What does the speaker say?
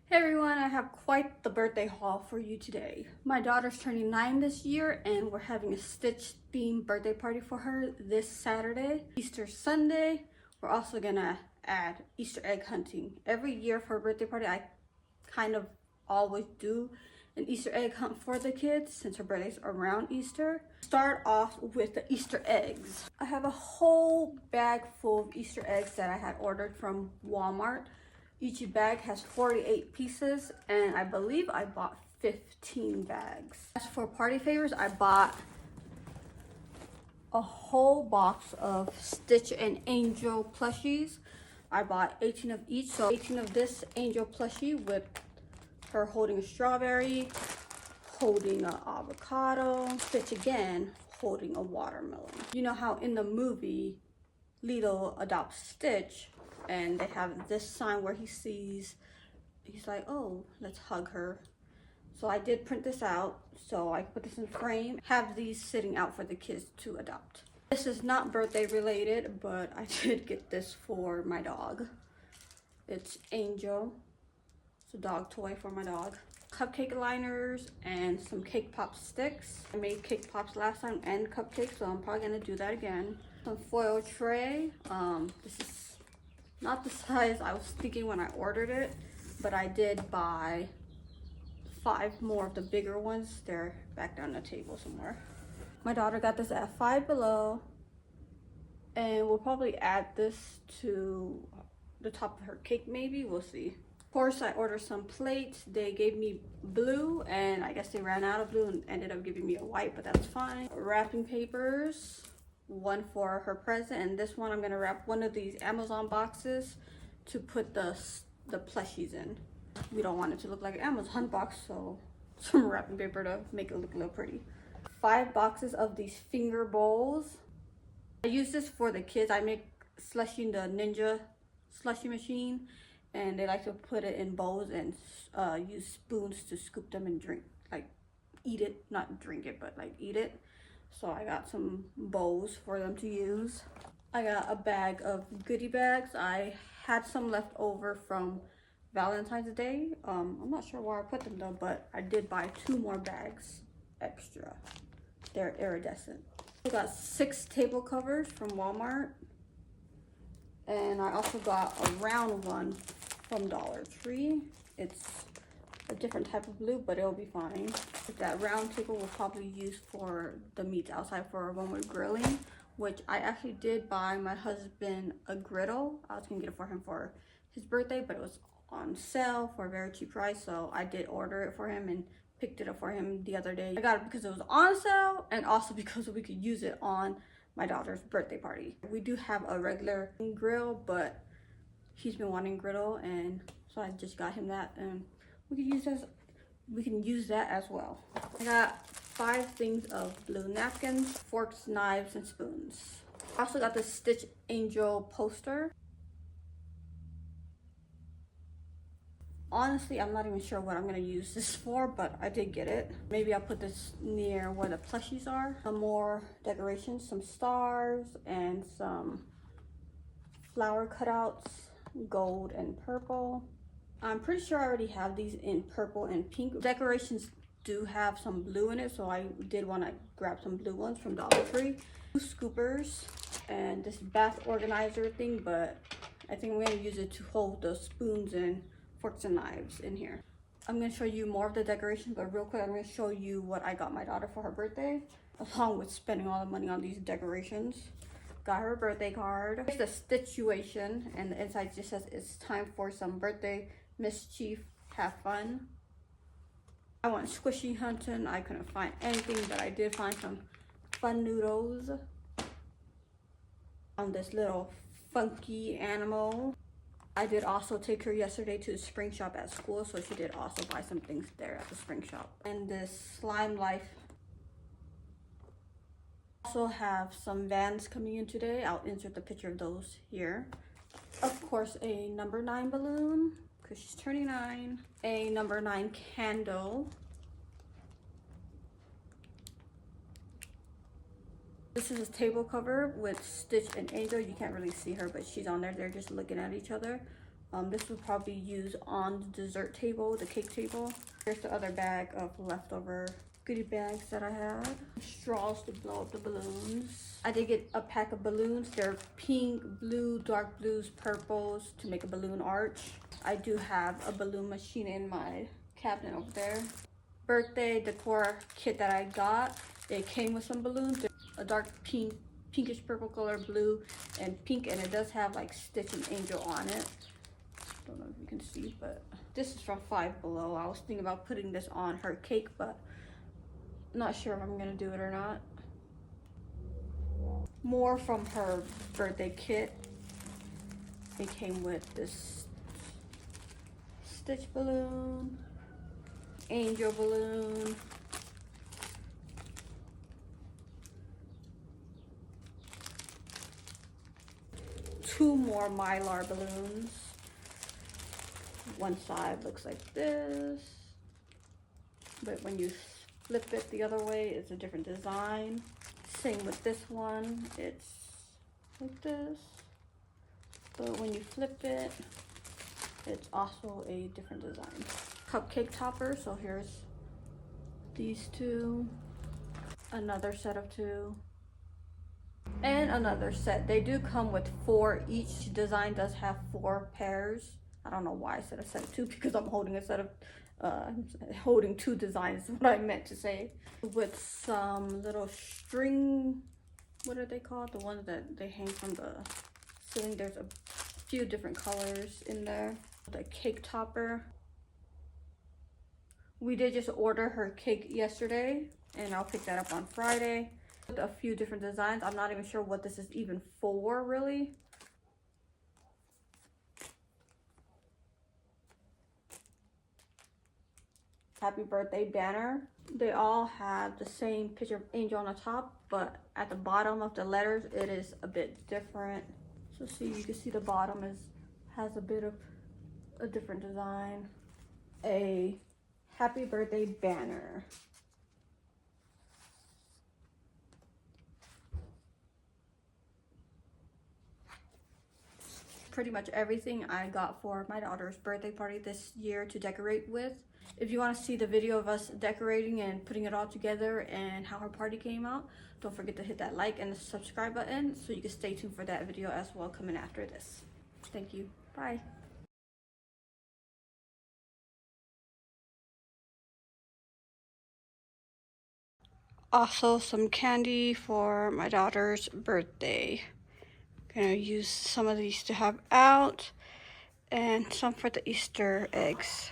Hey everyone, I have quite the birthday haul for you today. My daughter's turning 9 this year and we're having a Stitch themed birthday party for her this Saturday, Easter Sunday. We're also gonna add Easter egg hunting. Every year for her birthday party, I kind of always do an Easter egg hunt for the kids since her birthday's around Easter. Start off with the Easter eggs. I have a whole bag full of Easter eggs that I had ordered from Walmart. Each bag has 48 pieces and I believe I bought 15 bags. As for party favors, I bought a whole box of Stitch and Angel plushies. I bought 18 of each, so 18 of this Angel plushie with her holding a strawberry, holding an avocado, Stitch again holding a watermelon. You know how in the movie Lilo adopts Stitch and they have this sign where he's like, oh, let's hug her. So I did print this out, so I put this in a frame, have these sitting out for the kids to adopt. This is not birthday related, but I did get this for my dog. It's Angel. It's a dog toy for my dog. Cupcake liners and some cake pop sticks. I made cake pops last time and cupcakes, so I'm probably gonna do that again. Some foil tray. This is not the size I was thinking when I ordered it, but I did buy 5 more of the bigger ones. They're back down the table somewhere. My daughter got this at Five Below, and we'll probably add this to the top of her cake maybe, we'll see. Of course, I ordered some plates. They gave me blue and I guess they ran out of blue and ended up giving me a white, but that's fine. Wrapping papers, one for her present, and this one I'm gonna wrap one of these Amazon boxes to put the plushies in. We don't want it to look like an Amazon box, so some wrapping paper to make it look a little pretty. 5 boxes of these finger bowls. I use this for the kids. I make slushie in the Ninja slushie machine, and they like to put it in bowls and use spoons to scoop them and drink, like eat it, not drink it, but like eat it. So I got some bowls for them to use. I got a bag of goodie bags. I had some left over from Valentine's Day. I'm not sure where I put them though, but I did buy 2 more bags extra. They're iridescent. I got 6 table covers from Walmart. And I also got a round one from Dollar Tree. It's a different type of blue, but it'll be fine. That round table we'll probably use for the meats outside for when we're grilling, which I actually did buy my husband a griddle. I was gonna get it for him for his birthday, but it was on sale for a very cheap price, so I did order it for him and picked it up for him the other day. I got it because it was on sale and also because we could use it on my daughter's birthday party. We do have a regular grill, but he's been wanting griddle, and so I just got him that, and we can use that as well. I got 5 things of blue napkins, forks, knives, and spoons. I also got the Stitch Angel poster. Honestly, I'm not even sure what I'm gonna use this for, but I did get it. Maybe I'll put this near where the plushies are. Some more decorations, some stars, and some flower cutouts, gold and purple. I'm pretty sure I already have these in purple and pink. Decorations do have some blue in it, so I did want to grab some blue ones from Dollar Tree. 2 scoopers and this bath organizer thing, but I think I'm gonna use it to hold the spoons and forks and knives in here. I'm gonna show you more of the decorations, but real quick I'm gonna show you what I got my daughter for her birthday, along with spending all the money on these decorations. Got her a birthday card. It's the Stitchuation, and the inside just says it's time for some birthday mischief, have fun. I went squishy hunting. I couldn't find anything, but I did find some fun noodles on this little funky animal. I did also take her yesterday to the spring shop at school, so she did also buy some things there at the spring shop. And this Slime Life. Also have some Vans coming in today. I'll insert the picture of those here. Of course, a number 9 balloon because she's turning 9. A number 9 candle. This is a table cover with Stitch and Angel. You can't really see her, but she's on there. They're just looking at each other. This would probably use on the dessert table, the cake table. Here's the other bag of leftover goodie bags that I had. Straws to blow up the balloons. I did get a pack of balloons. They're pink, blue, dark blues, purples to make a balloon arch. I do have a balloon machine in my cabinet over there. Birthday decor kit that I got. It came with some balloons. A dark pink, pinkish purple color, blue, and pink, and it does have like Stitch and Angel on it. Don't know if you can see, but this is from Five Below. I was thinking about putting this on her cake, but not sure if I'm gonna do it or not. More from her birthday kit. It came with this Stitch balloon, Angel balloon, two more Mylar balloons. One side looks like this, but when you flip it the other way, it's a different design. Same with this one, it's like this, but when you flip it, it's also a different design. Cupcake topper, so here's these two, another set of two, and another set. They do come with 4 each. Design does have 4 pairs. I don't know why I said a set of 2, because I'm holding a set of holding 2 designs is what I meant to say. With some little string, what are they called? The ones that they hang from the ceiling. There's a few different colors in there. The cake topper. We did just order her cake yesterday, and I'll pick that up on Friday. With a few different designs. I'm not even sure what this is even for, really. Happy birthday banner. They all have the same picture of Angel on the top, but at the bottom of the letters, it is a bit different. So see, you can see the bottom has a bit of a different design. A happy birthday banner. Pretty much everything I got for my daughter's birthday party this year to decorate with. If you want to see the video of us decorating and putting it all together and how her party came out, don't forget to hit that like and the subscribe button so you can stay tuned for that video as well coming after this. Thank you. Bye. Also, some candy for my daughter's birthday. Gonna use some of these to have out and some for the Easter eggs.